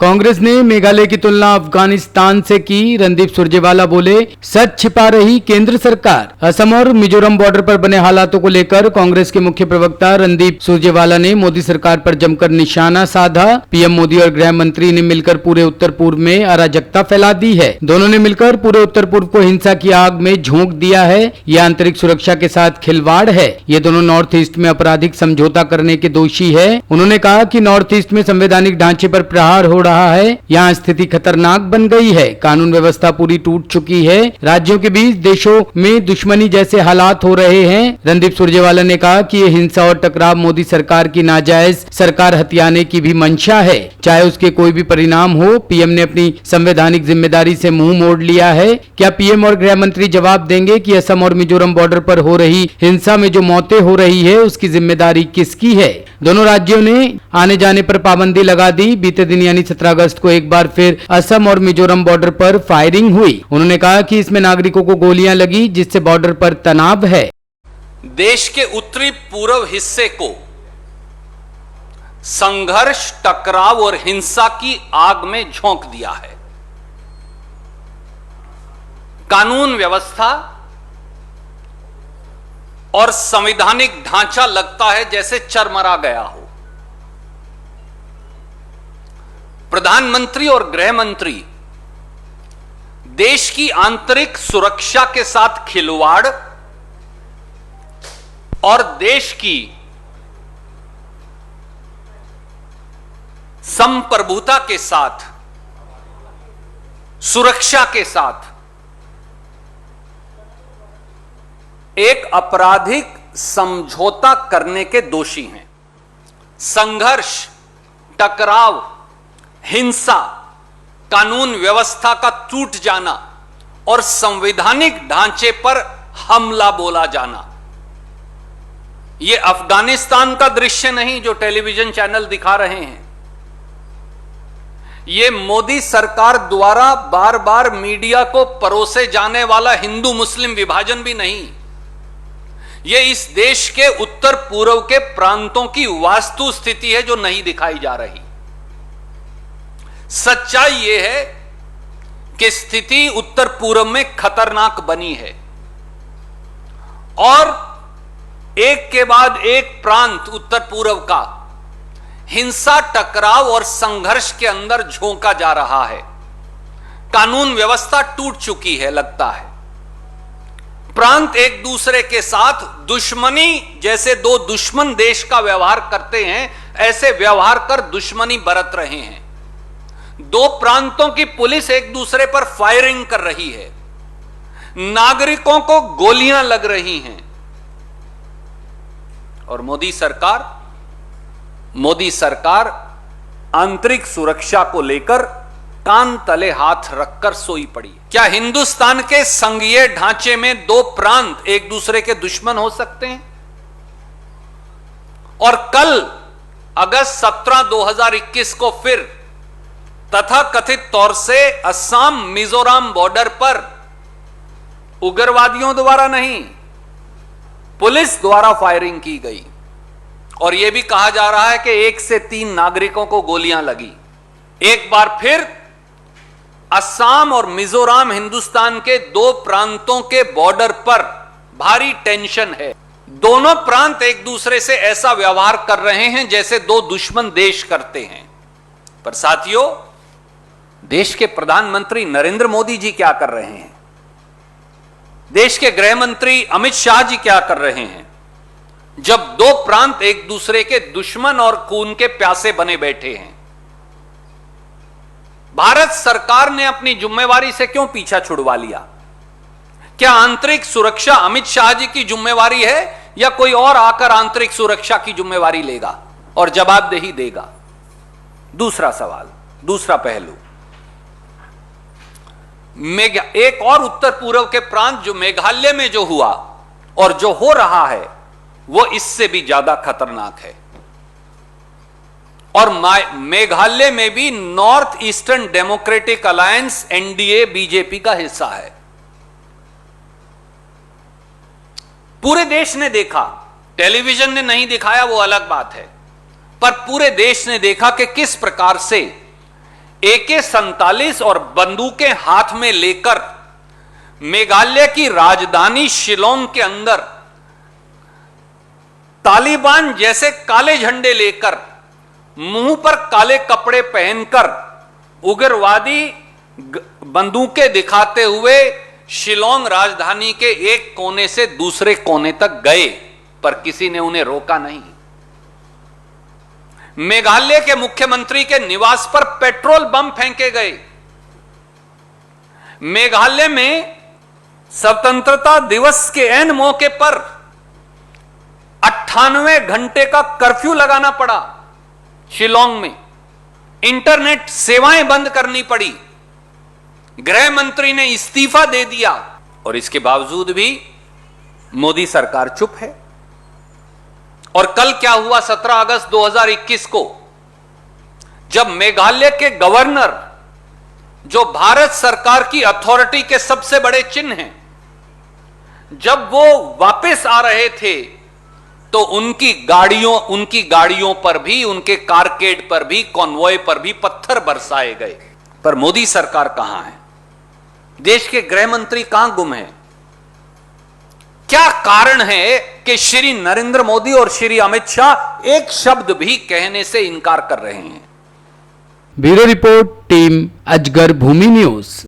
कांग्रेस ने मेघालय की तुलना अफगानिस्तान से की। रणदीप सुरजेवाला बोले, सच छिपा रही केंद्र सरकार। असम और मिजोरम बॉर्डर पर बने हालातों को लेकर कांग्रेस के मुख्य प्रवक्ता रणदीप सुरजेवाला ने मोदी सरकार पर जमकर निशाना साधा। पीएम मोदी और गृह मंत्री ने मिलकर पूरे उत्तर पूर्व में अराजकता फैला दी है। दोनों ने मिलकर पूरे उत्तर पूर्व को हिंसा की आग में झोंक दिया है। यह आंतरिक सुरक्षा के साथ खिलवाड़ है। ये दोनों नॉर्थ ईस्ट में आपराधिक समझौता करने के दोषी है। उन्होंने कहा कि नॉर्थ ईस्ट में संवैधानिक ढांचे पर प्रहार हो रहा है। यहाँ स्थिति खतरनाक बन गई है। कानून व्यवस्था पूरी टूट चुकी है। राज्यों के बीच देशों में दुश्मनी जैसे हालात हो रहे हैं। रणदीप सुरजेवाला ने कहा कि ये हिंसा और टकराव मोदी सरकार की नाजायज सरकार हथियाने की भी मंशा है, चाहे उसके कोई भी परिणाम हो। पीएम ने अपनी संवैधानिक जिम्मेदारी से मुंह मोड़ लिया है। क्या पीएम और गृह मंत्री जवाब देंगे कि असम और मिजोरम बॉर्डर पर हो रही हिंसा में जो मौतें हो रही है उसकी जिम्मेदारी किसकी है? दोनों राज्यों ने आने जाने पर पाबंदी लगा दी। बीते दिन यानी 17 अगस्त को एक बार फिर असम और मिजोरम बॉर्डर पर फायरिंग हुई। उन्होंने कहा कि इसमें नागरिकों को गोलियां लगी, जिससे बॉर्डर पर तनाव है। देश के उत्तरी पूर्व हिस्से को संघर्ष, टकराव और हिंसा की आग में झोंक दिया है। कानून व्यवस्था और संवैधानिक ढांचा लगता है जैसे चरमरा गया हो। प्रधानमंत्री और गृह मंत्री देश की आंतरिक सुरक्षा के साथ खिलवाड़ और देश की संप्रभुता के साथ, सुरक्षा के साथ एक आपराधिक समझौता करने के दोषी हैं। संघर्ष, टकराव, हिंसा, कानून व्यवस्था का टूट जाना और संवैधानिक ढांचे पर हमला बोला जाना, यह अफगानिस्तान का दृश्य नहीं जो टेलीविजन चैनल दिखा रहे हैं। यह मोदी सरकार द्वारा बार बार मीडिया को परोसे जाने वाला हिंदू मुस्लिम विभाजन भी नहीं। यह इस देश के उत्तर पूर्व के प्रांतों की वास्तु स्थिति है जो नहीं दिखाई जा रही। सच्चाई यह है कि स्थिति उत्तर पूर्व में खतरनाक बनी है और एक के बाद एक प्रांत उत्तर पूर्व का हिंसा, टकराव और संघर्ष के अंदर झोंका जा रहा है। कानून व्यवस्था टूट चुकी है लगता है। प्रांत एक दूसरे के साथ दुश्मनी, जैसे दो दुश्मन देश का व्यवहार करते हैं ऐसे व्यवहार कर दुश्मनी बरत रहे हैं। दो प्रांतों की पुलिस एक दूसरे पर फायरिंग कर रही है। नागरिकों को गोलियां लग रही हैं और मोदी सरकार आंतरिक सुरक्षा को लेकर कान तले हाथ रखकर सोई पड़ी। क्या हिंदुस्तान के संघीय ढांचे में दो प्रांत एक दूसरे के दुश्मन हो सकते हैं? और कल अगस्त 17, 2021 को फिर तथाकथित तौर से असम मिजोरम बॉर्डर पर उग्रवादियों द्वारा नहीं, पुलिस द्वारा फायरिंग की गई और यह भी कहा जा रहा है कि 1 से 3 नागरिकों को गोलियां लगी। एक बार फिर असम और मिजोरम हिंदुस्तान के दो प्रांतों के बॉर्डर पर भारी टेंशन है। दोनों प्रांत एक दूसरे से ऐसा व्यवहार कर रहे हैं जैसे दो दुश्मन देश करते हैं। पर साथियों, देश के प्रधानमंत्री नरेंद्र मोदी जी क्या कर रहे हैं? देश के गृह मंत्री अमित शाह जी क्या कर रहे हैं? जब दो प्रांत एक दूसरे के दुश्मन और खून के प्यासे बने बैठे हैं, भारत सरकार ने अपनी जिम्मेवारी से क्यों पीछा छुड़वा लिया? क्या आंतरिक सुरक्षा अमित शाह जी की जिम्मेवारी है या कोई और आकर आंतरिक सुरक्षा की जिम्मेवारी लेगा और जवाबदेही देगा? दूसरा सवाल, दूसरा पहलू, एक और उत्तर पूर्व के प्रांत जो मेघालय में जो हुआ और जो हो रहा है वो इससे भी ज्यादा खतरनाक है। और मेघालय में भी north eastern democratic alliance NDA BJP का हिस्सा है। पूरे देश ने देखा, टेलीविजन ने नहीं दिखाया वो अलग बात है, पर पूरे देश ने देखा कि किस प्रकार से AK-47 और बंदूकें हाथ में लेकर मेघालय की राजधानी शिलोंग के अंदर तालिबान जैसे काले झंडे लेकर, मुंह पर काले कपड़े पहनकर, उग्रवादी बंदूकें दिखाते हुए शिलोंग राजधानी के एक कोने से दूसरे कोने तक गए, पर किसी ने उन्हें रोका नहीं। मेघालय के मुख्यमंत्री के निवास पर पेट्रोल बम फेंके गए। मेघालय में स्वतंत्रता दिवस के ऐन मौके पर 98 घंटे का कर्फ्यू लगाना पड़ा। शिलोंग में इंटरनेट सेवाएं बंद करनी पड़ी। गृह मंत्री ने इस्तीफा दे दिया और इसके बावजूद भी मोदी सरकार चुप है। और कल क्या हुआ 17 अगस्त 2021 को, जब मेघालय के गवर्नर, जो भारत सरकार की अथॉरिटी के सबसे बड़े चिन्ह हैं, जब वो वापस आ रहे थे तो उनकी गाड़ियों पर भी, उनके कारकेड पर भी, कॉन्वॉय पर भी पत्थर बरसाए गए। पर मोदी सरकार कहां है? देश के गृह मंत्री कहां गुम है? क्या कारण है कि श्री नरेंद्र मोदी और श्री अमित शाह एक शब्द भी कहने से इनकार कर रहे हैं? ब्यूरो रिपोर्ट, टीम अजगर भूमि न्यूज।